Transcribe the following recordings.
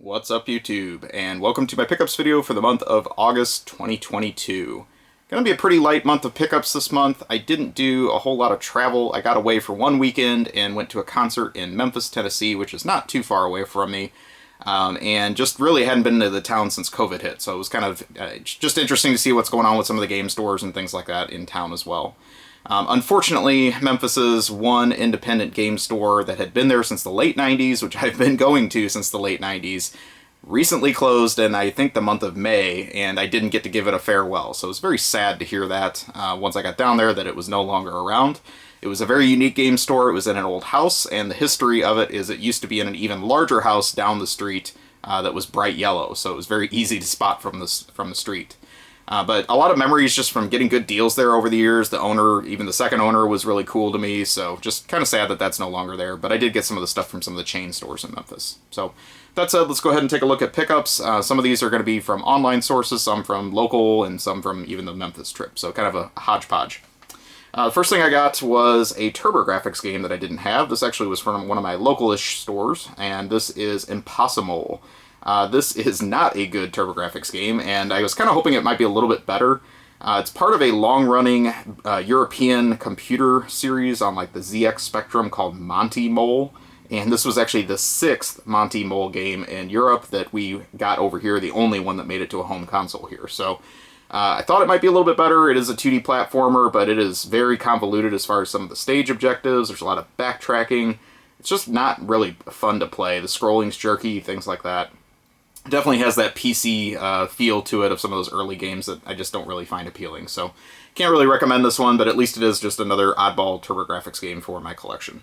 What's up, YouTube, and welcome to my pickups video for the month of August 2022. Gonna be a pretty light month of pickups this month. I didn't do a whole lot of travel. I got away for one weekend and went to a concert in Memphis, Tennessee, which is not too far away from me, and just really hadn't been to the town since COVID hit, so it was kind of just interesting to see what's going on with some of the game stores and things like that in town as well. Unfortunately, Memphis's one independent game store that had been there since the late 90s, which I've been going to since the late 90s, recently closed in, I think, the month of May, and I didn't get to give it a farewell. So it was very sad to hear that once I got down there that it was no longer around. It was a very unique game store. It was in an old house, and the history of it is it used to be in an even larger house down the street that was bright yellow, so it was very easy to spot from the street. But a lot of memories just from getting good deals there over the years. The owner, even the second owner, was really cool to me, so just kind of sad that that's no longer there. But I did get some of the stuff from some of the chain stores in Memphis. So that said, let's go ahead and take a look at pickups. Some of these are going to be from online sources, some from local, and some from even the Memphis trip. So kind of a hodgepodge. The first thing I got was a TurboGrafx game that I didn't have. This actually was from one of my local-ish stores, and this is Impossible. This is not a good TurboGrafx game, and I was kind of hoping it might be a little bit better. It's part of a long-running European computer series on like the ZX Spectrum called Monty Mole, and this was actually the 6th Monty Mole game in Europe that we got over here, the only one that made it to a home console here. So I thought it might be a little bit better. It is a 2D platformer, but it is very convoluted as far as some of the stage objectives. There's a lot of backtracking. It's just not really fun to play. The scrolling's jerky, things like that. Definitely has that PC feel to it of some of those early games that I just don't really find appealing. So can't really recommend this one, but at least it is just another oddball TurboGrafx game for my collection.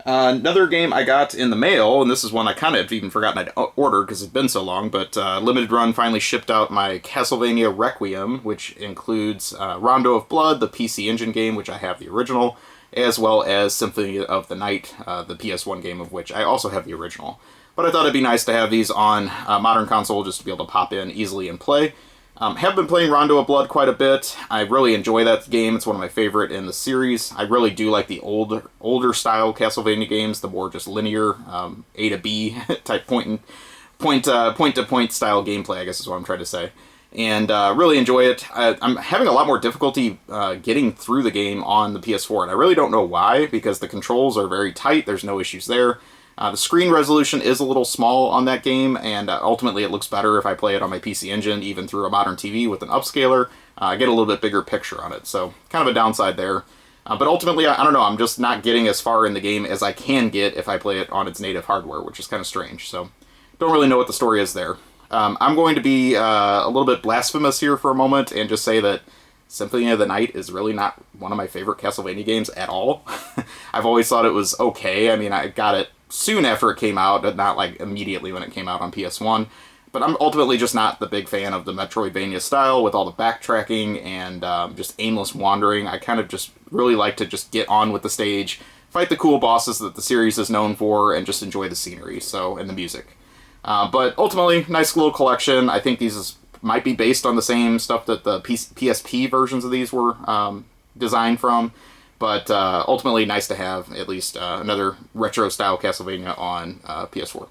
Another game I got in the mail, and this is one I kind of even forgotten I'd ordered because it's been so long, but Limited Run finally shipped out my Castlevania Requiem, which includes Rondo of Blood, the PC Engine game, which I have the original, as well as Symphony of the Night, the PS1 game of which I also have the original. But I thought it'd be nice to have these on a modern console just to be able to pop in easily and play. Have been playing Rondo of Blood quite a bit. I really enjoy that game. It's one of my favorite in the series. I really do like the older style Castlevania games, the more just linear A to B type point-to-point style gameplay, I guess is what I'm trying to say. And really enjoy it. I'm having a lot more difficulty getting through the game on the PS4, and I really don't know why, because the controls are very tight. There's no issues there. The screen resolution is a little small on that game, and ultimately it looks better if I play it on my PC Engine, even through a modern TV with an upscaler. I get a little bit bigger picture on it, so kind of a downside there. But ultimately, I don't know, I'm just not getting as far in the game as I can get if I play it on its native hardware, which is kind of strange, so don't really know what the story is there. I'm going to be a little bit blasphemous here for a moment and just say that Symphony of the Night is really not one of my favorite Castlevania games at all. I've always thought it was okay. I mean, I got it soon after it came out, but not like immediately when it came out on PS1. But I'm ultimately just not the big fan of the Metroidvania style with all the backtracking and just aimless wandering. I kind of just really like to just get on with the stage, fight the cool bosses that the series is known for, and just enjoy the scenery and the music. But ultimately, nice little collection. I think these might be based on the same stuff that the PSP versions of these were designed from. But ultimately, nice to have at least another retro-style Castlevania on PS4.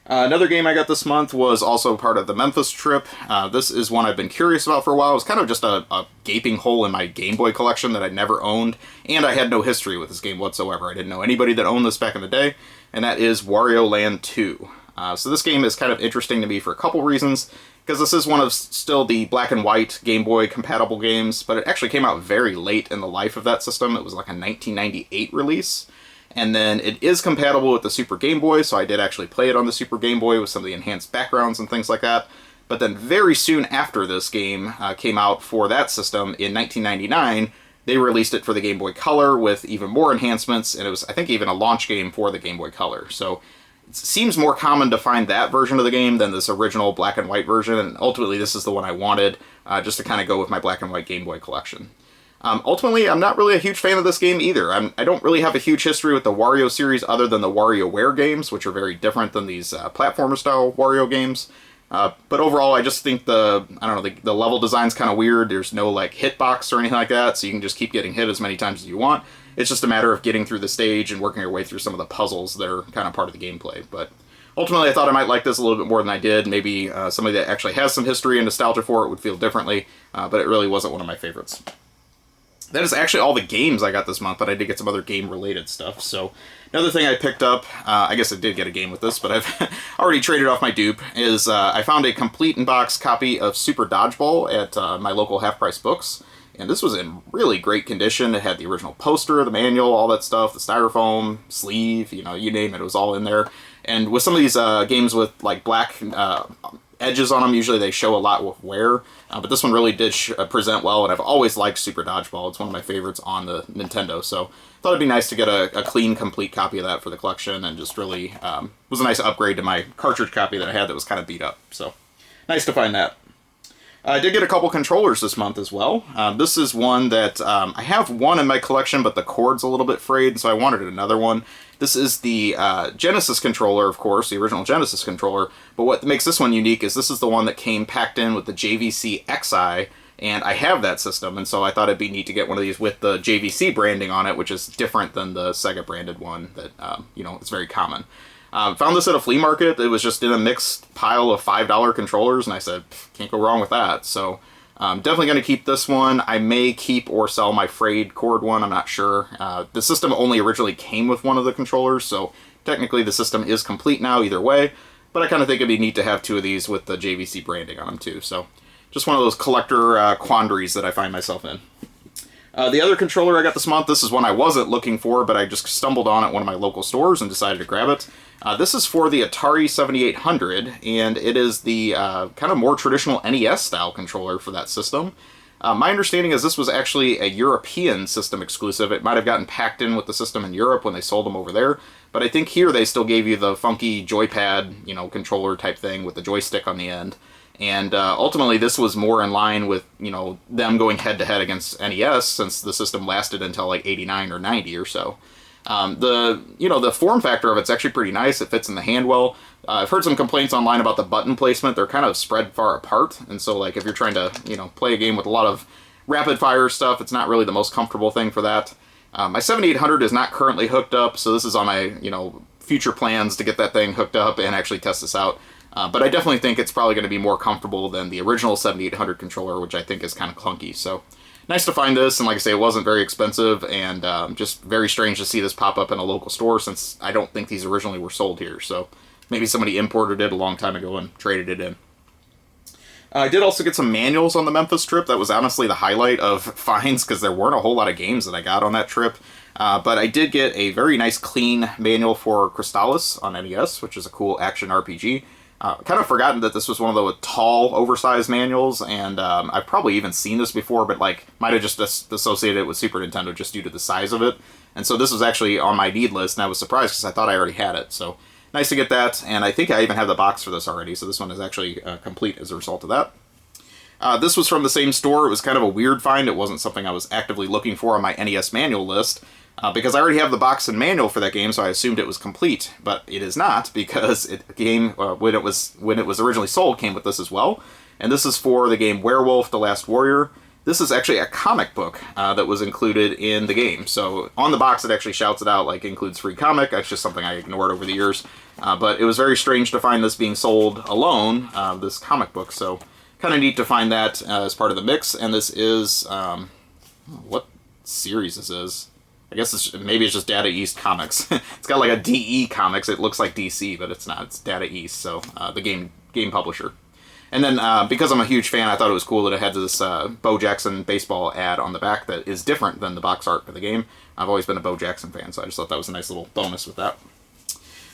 Another game I got this month was also part of the Memphis trip. This is one I've been curious about for a while. It was kind of just a gaping hole in my Game Boy collection that I never owned, and I had no history with this game whatsoever. I didn't know anybody that owned this back in the day, and that is Wario Land 2. So this game is kind of interesting to me for a couple reasons, because this is one of still the black and white Game Boy compatible games, but it actually came out very late in the life of that system. It was like a 1998 release, and then it is compatible with the Super Game Boy, so I did actually play it on the Super Game Boy with some of the enhanced backgrounds and things like that. But then very soon after this game came out for that system in 1999, they released it for the Game Boy Color with even more enhancements, and it was, I think, even a launch game for the Game Boy Color. So it seems more common to find that version of the game than this original black and white version, and ultimately this is the one I wanted, just to kind of go with my black and white Game Boy collection. Ultimately, I'm not really a huge fan of this game either. I don't really have a huge history with the Wario series other than the WarioWare games, which are very different than these platformer-style Wario games. But overall, I just think the level design's kind of weird. There's no like hitbox or anything like that, so you can just keep getting hit as many times as you want. It's just a matter of getting through the stage and working your way through some of the puzzles that are kind of part of the gameplay. But ultimately I thought I might like this a little bit more than I did. Maybe somebody that actually has some history and nostalgia for it would feel differently, but it really wasn't one of my favorites. That is actually all the games I got this month, but I did get some other game-related stuff. So another thing I picked up, I guess I did get a game with this, but I've already traded off my dupe, is I found a complete in-box copy of Super Dodgeball at my local half-price books. And this was in really great condition. It had the original poster, the manual, all that stuff, the styrofoam, sleeve, you know, you name it, it was all in there. And with some of these games with like black edges on them, usually they show a lot with wear, but this one really did present well, and I've always liked Super Dodgeball. It's one of my favorites on the Nintendo, so I thought it'd be nice to get a clean, complete copy of that for the collection, and just really was a nice upgrade to my cartridge copy that I had that was kind of beat up, so nice to find that. I did get a couple controllers this month as well. This is one that I have one in my collection, but the cord's a little bit frayed, so I wanted another one. This is the Genesis controller, of course, the original Genesis controller, but what makes this one unique is this is the one that came packed in with the JVC XI, and I have that system, and so I thought it'd be neat to get one of these with the JVC branding on it, which is different than the Sega branded one that, you know, it's very common. Found this at a flea market. It was just in a mixed pile of $5 controllers, and I said, can't go wrong with that. So definitely going to keep this one. I may keep or sell my frayed cord one. I'm not sure. The system only originally came with one of the controllers, so technically the system is complete now either way. But I kind of think it'd be neat to have two of these with the JVC branding on them too. So just one of those collector quandaries that I find myself in. The other controller I got this month, this is one I wasn't looking for, but I just stumbled on at one of my local stores and decided to grab it. This is for the Atari 7800, and it is the kind of more traditional NES-style controller for that system. My understanding is this was actually a European system exclusive. It might have gotten packed in with the system in Europe when they sold them over there, but I think here they still gave you the funky joypad, you know, controller type thing with the joystick on the end. And ultimately, this was more in line with, you know, them going head-to-head against NES, since the system lasted until like 89 or 90 or so. The form factor of it's actually pretty nice. It fits in the hand well. I've heard some complaints online about the button placement. They're kind of spread far apart, and so like if you're trying to, you know, play a game with a lot of rapid-fire stuff, it's not really the most comfortable thing for that. My 7800 is not currently hooked up, so this is on my, you know, future plans to get that thing hooked up and actually test this out. But I definitely think it's probably going to be more comfortable than the original 7800 controller, which I think is kind of clunky. So nice to find this, and like I say, it wasn't very expensive, and just very strange to see this pop up in a local store, since I don't think these originally were sold here. So maybe somebody imported it a long time ago and traded it in. I did also get some manuals on the Memphis trip. That was honestly the highlight of finds, because there weren't a whole lot of games that I got on that trip. But I did get a very nice clean manual for Crystallis on NES, which is a cool action RPG. Kind of forgotten that this was one of the tall, oversized manuals, and I've probably even seen this before, but like might have just associated it with Super Nintendo just due to the size of it. And so this was actually on my need list, and I was surprised because I thought I already had it. So nice to get that, and I think I even have the box for this already, so this one is actually complete as a result of that. This was from the same store. It was kind of a weird find. It wasn't something I was actively looking for on my NES manual list, because I already have the box and manual for that game, so I assumed it was complete, but it is not, because the game, when it was originally sold, came with this as well. And this is for the game Werewolf: The Last Warrior. This is actually a comic book that was included in the game. So on the box, it actually shouts it out, like includes free comic. That's just something I ignored over the years. But it was very strange to find this being sold alone, this comic book. So kind of neat to find that as part of the mix. And this is, what series this is? I guess maybe it's just Data East Comics. It's got like a DE Comics. It looks like DC, but it's not. It's Data East, so the game publisher. And then because I'm a huge fan, I thought it was cool that it had this Bo Jackson baseball ad on the back that is different than the box art for the game. I've always been a Bo Jackson fan, so I just thought that was a nice little bonus with that.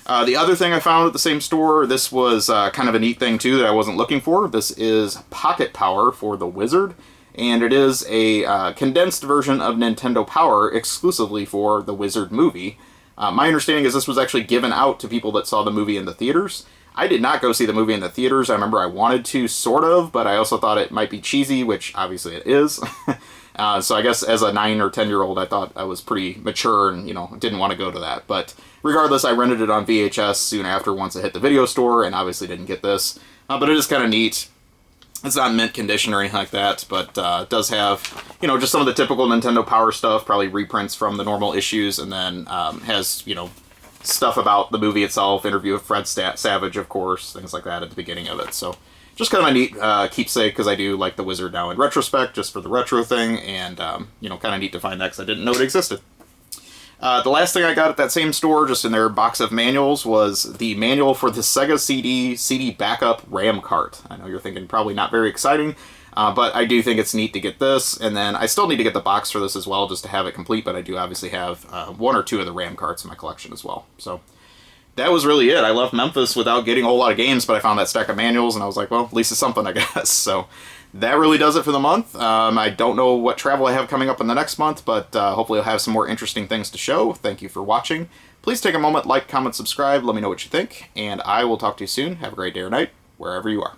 The other thing I found at the same store, this was kind of a neat thing too that I wasn't looking for. This is Pocket Power for the Wizard. And it is a condensed version of Nintendo Power exclusively for the Wizard movie. My understanding is this was actually given out to people that saw the movie in the theaters. I did not go see the movie in the theaters. I remember I wanted to, sort of, but I also thought it might be cheesy, which obviously it is. So I guess as a 9 or 10-year-old, I thought I was pretty mature and, you know, didn't want to go to that. But regardless, I rented it on VHS soon after once it hit the video store, and obviously didn't get this. But it is kind of neat. It's not mint condition or anything like that, but it does have, you know, just some of the typical Nintendo Power stuff, probably reprints from the normal issues, and then has, you know, stuff about the movie itself, interview with Fred Savage, of course, things like that at the beginning of it. So just kind of a neat keepsake, because I do like The Wizard now in retrospect, just for the retro thing, and, you know, kind of neat to find that, because I didn't know it existed. The last thing I got at that same store, just in their box of manuals, was the manual for the Sega CD backup RAM cart. I know you're thinking probably not very exciting, but I do think it's neat to get this, and then I still need to get the box for this as well, just to have it complete, but I do obviously have one or two of the RAM carts in my collection as well. So that was really it. I left Memphis without getting a whole lot of games, but I found that stack of manuals, and I was like, well, at least it's something, I guess. So that really does it for the month. I don't know what travel I have coming up in the next month, but hopefully I'll have some more interesting things to show. Thank you for watching. Please take a moment, like, comment, subscribe, let me know what you think, and I will talk to you soon. Have a great day or night, wherever you are.